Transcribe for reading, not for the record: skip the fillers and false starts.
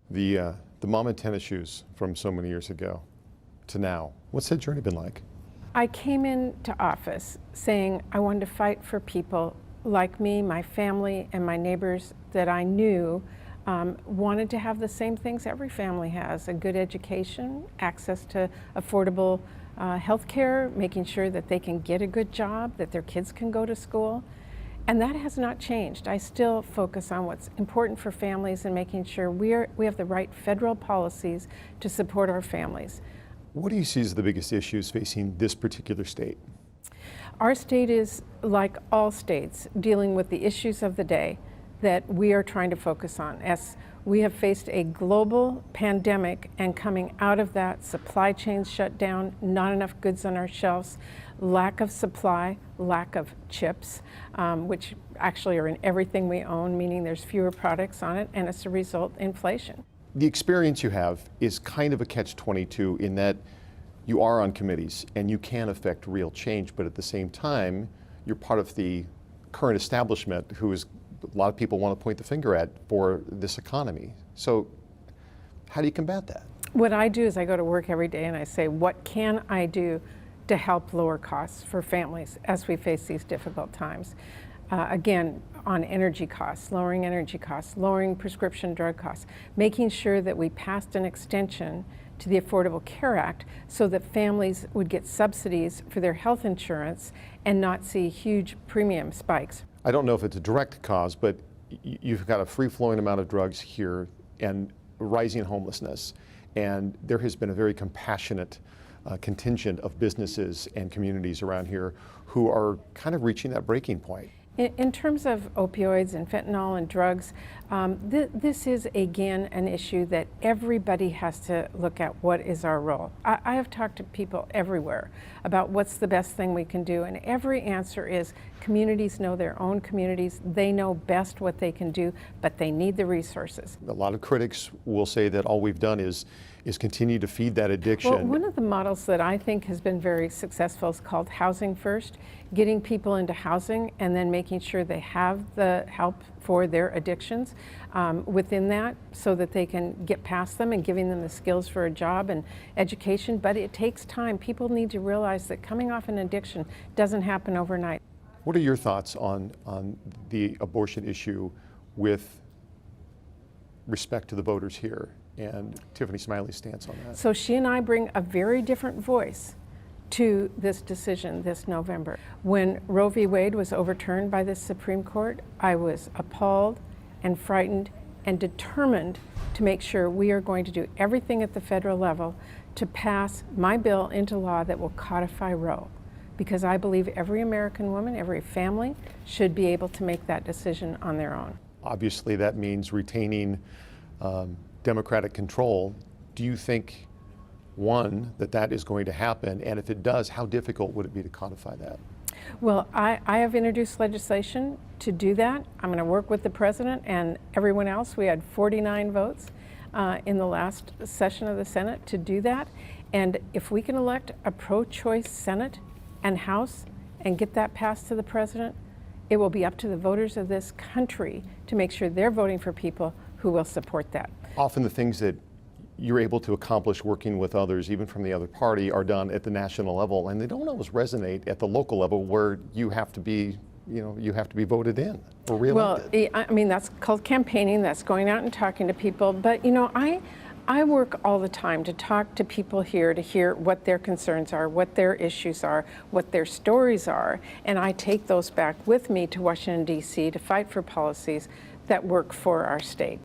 The mom in tennis shoes from so many years ago to now, what's that journey been like? I came into office saying I wanted to fight for people like me, my family, and my neighbors that I knew wanted to have the same things every family has: a good education, access to affordable health care, making sure that they can get a good job, that their kids can go to school. And that has not changed. I still focus on what's important for families and making sure we have the right federal policies to support our families. What do you see as the biggest issues facing this particular state? Our state is, like all states, dealing with the issues of the day that we are trying to focus on. As we have faced a global pandemic, and coming out of that, supply chains shut down, not enough goods on our shelves, lack of supply, lack of chips, which actually are in everything we own, meaning there's fewer products on it, and as a result, inflation. The experience you have is kind of a catch-22 in that you are on committees and you can affect real change, but at the same time, you're part of the current establishment who is a lot of people want to point the finger at for this economy. So how do you combat that? What I do is I go to work every day and I say, what can I do to help lower costs for families as we face these difficult times? Again, on energy costs, lowering prescription drug costs, making sure that we passed an extension to the Affordable Care Act so that families would get subsidies for their health insurance and not see huge premium spikes. I don't know if it's a direct cause, but you've got a free-flowing amount of drugs here and rising homelessness. And there has been a very compassionate contingent of businesses and communities around here who are kind of reaching that breaking point. In terms of opioids and fentanyl and drugs, this is again an issue that everybody has to look at. What is our role? I have talked to people everywhere about what's the best thing we can do, and every answer is communities know their own communities. They know best what they can do, but they need the resources. A lot of critics will say that all we've done is continue to feed that addiction. Well, one of the models that I think has been very successful is called Housing First, getting people into housing and then making sure they have the help for their addictions within that so that they can get past them, and giving them the skills for a job and education. But it takes time. People need to realize that coming off an addiction doesn't happen overnight. What are your thoughts on the abortion issue with respect to the voters here, and Tiffany Smiley's stance on that? So she and I bring a very different voice to this decision this November. When Roe v. Wade was overturned by the Supreme Court, I was appalled and frightened and determined to make sure we are going to do everything at the federal level to pass my bill into law that will codify Roe. Because I believe every American woman, every family, should be able to make that decision on their own. Obviously, that means retaining Democratic control. Do you think, one, that is going to happen? And if it does, how difficult would it be to codify that? Well, I have introduced legislation to do that. I'm going to work with the president and everyone else. We had 49 votes in the last session of the Senate to do that. And if we can elect a pro-choice Senate and House and get that passed to the president, it will be up to the voters of this country to make sure they're voting for people who will support that. Often the things that you're able to accomplish working with others, even from the other party, are done at the national level, and they don't always resonate at the local level where you have to be, you have to be voted in or reelected. Well, I mean, that's called campaigning. That's going out and talking to people. But, I work all the time to talk to people here to hear what their concerns are, what their issues are, what their stories are, and I take those back with me to Washington, D.C. to fight for policies that work for our state.